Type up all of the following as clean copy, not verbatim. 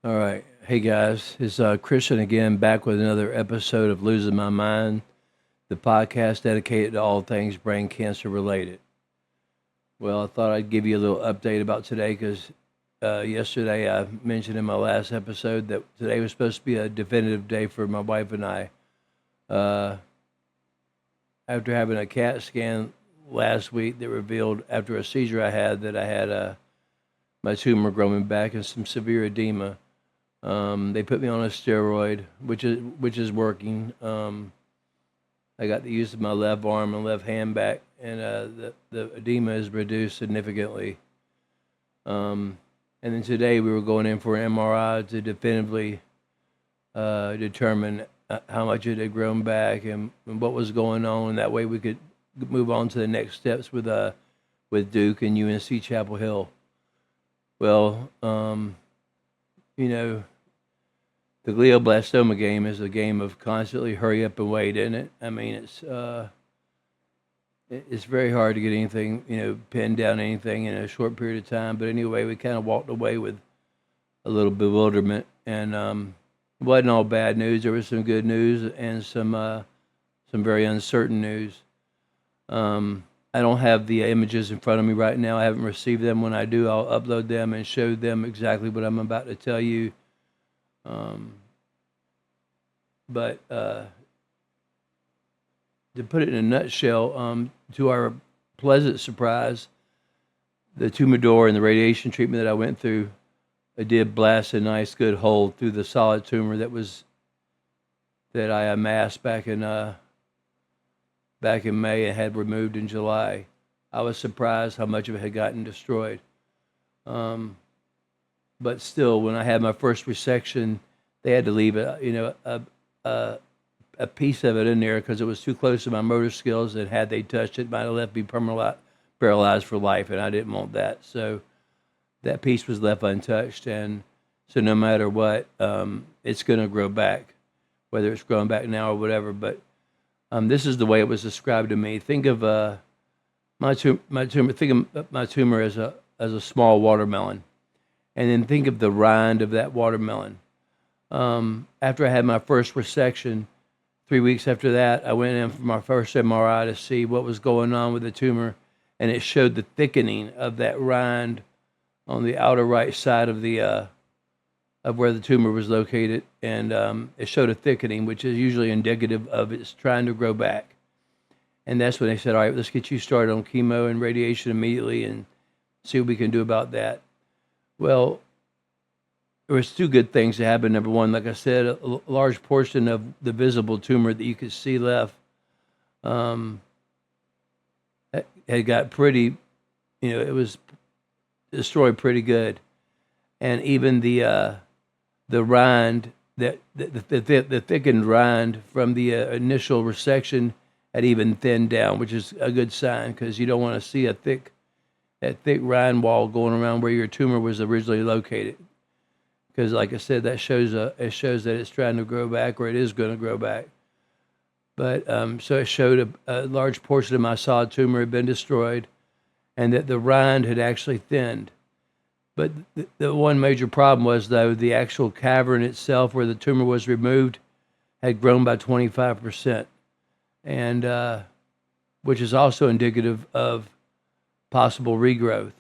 All right. Hey guys, it's Christian again, back with another episode of Losing My Mind, the podcast dedicated to all things brain cancer related. Well, I thought I'd give you a little update about today because yesterday I mentioned in my last episode that today was supposed to be a definitive day for my wife and I. Uh, After having a CAT scan last week that revealed after a seizure I had that I had my tumor growing back and some severe edema. They put me on a steroid, which is working. I got the use of my left arm and left hand back, and the edema is reduced significantly. And then today we were going in for an MRI to definitively determine how much it had grown back and what was going on, and that way we could move on to the next steps with Duke and UNC Chapel Hill. Well, you know, the glioblastoma game is a game of constantly hurry up and wait, isn't it? I mean, it's very hard to get anything, pin down anything in a short period of time. But anyway, we kind of walked away with a little bewilderment, and it wasn't all bad news. There was some good news and some very uncertain news. I don't have the images in front of me right now. I haven't received them. When I do, I'll upload them and show them exactly what I'm about to tell you. But to put it in a nutshell, to our pleasant surprise, the tumor door and the radiation treatment that I went through, I did blast a nice good hole through the solid tumor that I amassed back in May and had removed in July. I was surprised how much of it had gotten destroyed. But still, when I had my first resection, they had to leave a piece of it in there because it was too close to my motor skills, and had they touched it, might have left me paralyzed for life, and I didn't want that. So that piece was left untouched, and so no matter what, it's going to grow back, whether it's growing back now or whatever. But this is the way it was described to me. Think of my tumor. Think of my tumor as a small watermelon, and then think of the rind of that watermelon. After I had my first resection, 3 weeks after that, I went in for my first MRI to see what was going on with the tumor, and it showed the thickening of that rind on the outer right side of the of where the tumor was located, and it showed a thickening, which is usually indicative of it's trying to grow back. And that's when they said, "All right, let's get you started on chemo and radiation immediately, and see what we can do about that." Well, there was two good things that happened. Number one, like I said, a large portion of the visible tumor that you could see left had got pretty, it was destroyed pretty good, and even the rind the thickened rind from the initial resection had even thinned down, which is a good sign because you don't want to see that thick rind wall going around where your tumor was originally located. Because, like I said, it shows that it's trying to grow back, or it is going to grow back. But so it showed a large portion of my solid tumor had been destroyed, and that the rind had actually thinned. But the one major problem was, though, the actual cavern itself, where the tumor was removed, had grown by 25%, and which is also indicative of possible regrowth.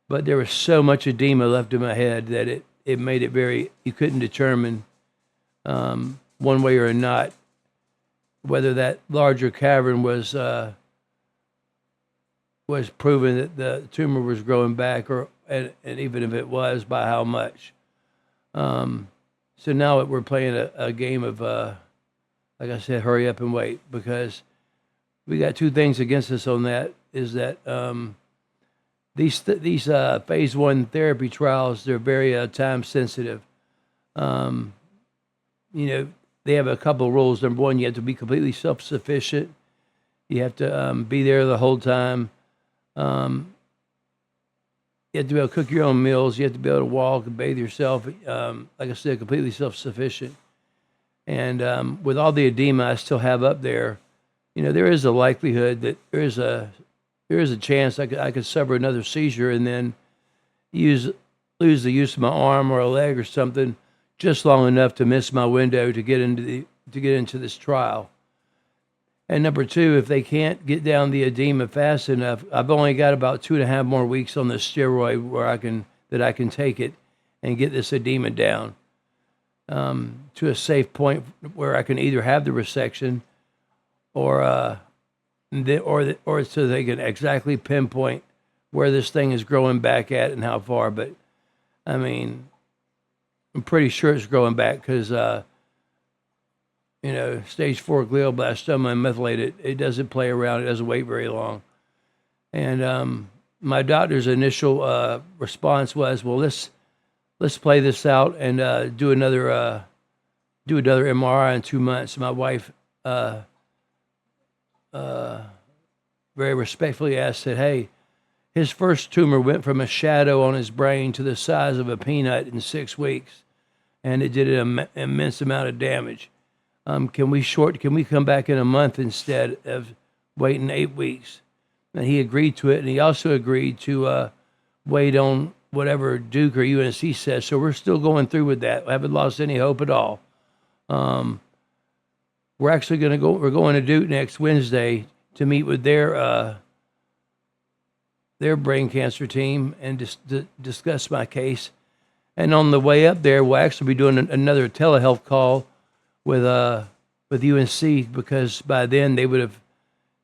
But there was so much edema left in my head that it made it you couldn't determine one way or not whether that larger cavern was proving that the tumor was growing back, and even if it was, by how much. So now we're playing a game of, like I said, hurry up and wait, because we got two things against us on that, is that these phase 1 therapy trials, they're very time sensitive. They have a couple of rules. Number one, you have to be completely self-sufficient. You have to be there the whole time. You have to be able to cook your own meals. You have to be able to walk and bathe yourself. Like I said, completely self-sufficient. And with all the edema I still have up there, there is a likelihood that there is a chance I could suffer another seizure and then use lose the use of my arm or a leg or something just long enough to miss my window to get into this trial. And number two, if they can't get down the edema fast enough, I've only got about 2.5 more weeks on the steroid where I can take it and get this edema down to a safe point where I can either have the resection or so they can exactly pinpoint where this thing is growing back at and how far. But I mean, I'm pretty sure it's growing back because stage 4 glioblastoma and methylated, it doesn't play around. It doesn't wait very long. And my doctor's initial response was, well, let's play this out and do another MRI in 2 months. My wife very respectfully asked, said, hey, his first tumor went from a shadow on his brain to the size of a peanut in 6 weeks, and it did an immense amount of damage. Can we come back in a month instead of waiting 8 weeks? And he agreed to it, and he also agreed to wait on whatever Duke or UNC says. So we're still going through with that. I haven't lost any hope at all. We're actually we're going to Duke next Wednesday to meet with their brain cancer team and discuss my case. And on the way up there, we'll actually be doing another telehealth call with UNC, because by then they would have,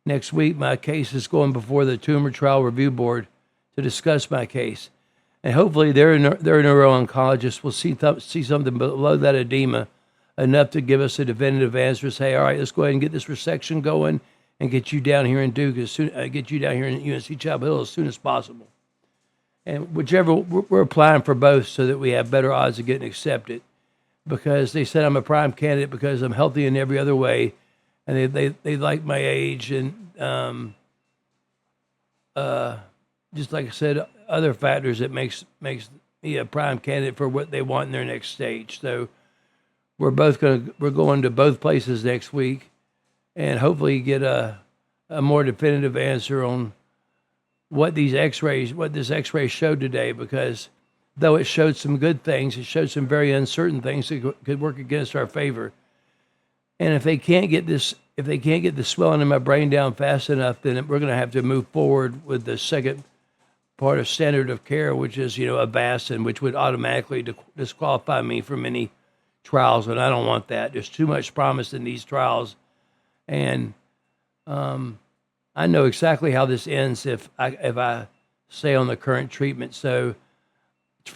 next week my case is going before the Tumor Trial Review Board to discuss my case. And hopefully their neuro-oncologist will see something below that edema enough to give us a definitive answer, say, all right, let's go ahead and get this resection going and get you down here in Duke get you down here in UNC Chapel Hill as soon as possible. And whichever, we're applying for both so that we have better odds of getting accepted, because they said I'm a prime candidate because I'm healthy in every other way, and they like my age and just like I said, other factors that makes me a prime candidate for what they want in their next stage. So we're going to both places next week, and hopefully get a more definitive answer on what this X-ray showed today, because though it showed some good things, it showed some very uncertain things that could work against our favor. And if they can't get the swelling in my brain down fast enough, then we're going to have to move forward with the second part of standard of care, which is, Avastin, which would automatically disqualify me from any trials, and I don't want that. There's too much promise in these trials, and I know exactly how this ends if I stay on the current treatment. So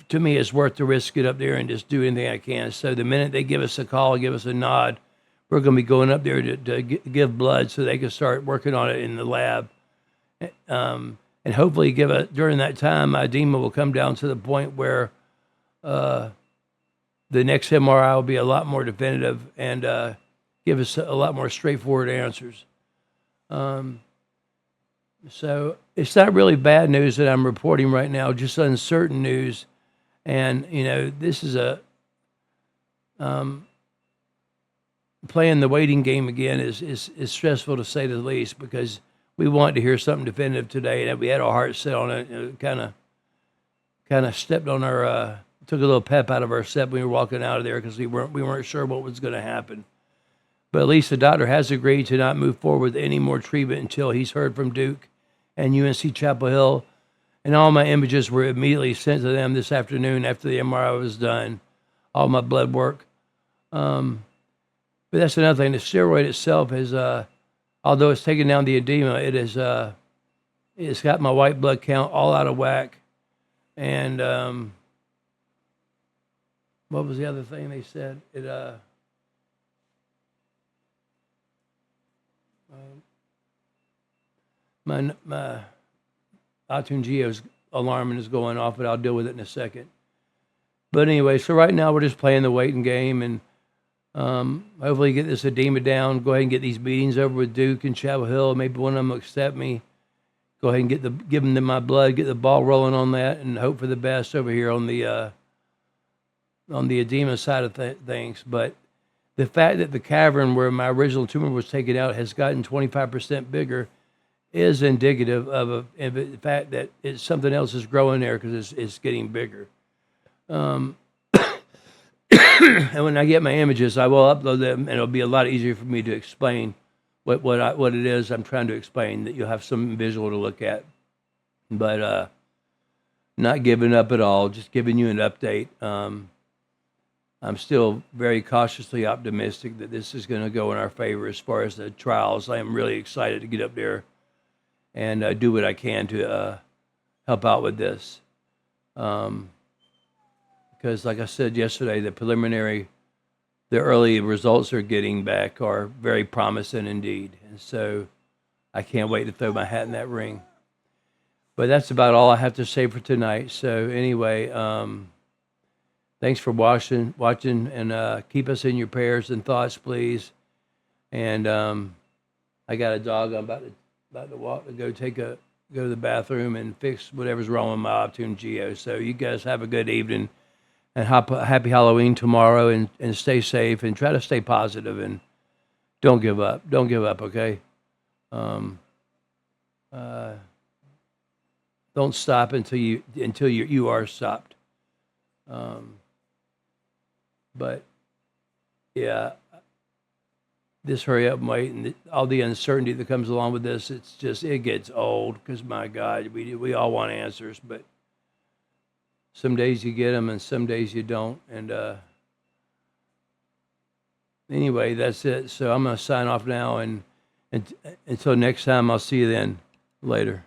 to me, it's worth the risk to get up there and just do anything I can. So the minute they give us a call, give us a nod, we're going to be going up there to give blood so they can start working on it in the lab. And hopefully during that time, my edema will come down to the point where the next MRI will be a lot more definitive and give us a lot more straightforward answers. So it's not really bad news that I'm reporting right now, just uncertain news. And, this is playing the waiting game again is stressful, to say the least, because we wanted to hear something definitive today, and we had our hearts set on it. Kind of stepped on took a little pep out of our step when we were walking out of there, because we weren't sure what was going to happen. But at least the doctor has agreed to not move forward with any more treatment until he's heard from Duke and UNC Chapel Hill. And all my images were immediately sent to them this afternoon after the MRI was done, all my blood work. But that's another thing. The steroid itself is, although it's taken down the edema, it's got my white blood count all out of whack. And what was the other thing they said? My iTunes Geo's alarm is going off, but I'll deal with it in a second. But anyway, so right now we're just playing the waiting game, and hopefully get this edema down, go ahead and get these meetings over with Duke and Chapel Hill. Maybe one of them will accept me. Go ahead and give them my blood, get the ball rolling on that, and hope for the best over here on the edema side of things. But the fact that the cavern where my original tumor was taken out has gotten 25% bigger is indicative of the fact that something else is growing there, because it's getting bigger. Um, and when I get my images, I will upload them, and it'll be a lot easier for me to explain what it is I'm trying to explain. That you'll have some visual to look at, but not giving up at all. Just giving you an update. I'm still very cautiously optimistic that this is going to go in our favor as far as the trials. I am really excited to get up there and do what I can to help out with this. Because like I said yesterday, the early results are getting back are very promising indeed. And so I can't wait to throw my hat in that ring. But that's about all I have to say for tonight. So anyway, thanks for watching, and keep us in your prayers and thoughts, please. And I got a dog. I'm about to walk to go to the bathroom and fix whatever's wrong with my Optune Geo. So you guys have a good evening, and happy Halloween tomorrow, and stay safe, and try to stay positive, and don't give up. Don't give up, okay? Don't stop until you are stopped. But yeah, this hurry up and wait, and all the uncertainty that comes along with this, it gets old. Because my God, we all want answers, but some days you get them, and some days you don't. And anyway, that's it. So I'm gonna sign off now, and until next time, I'll see you then. Later.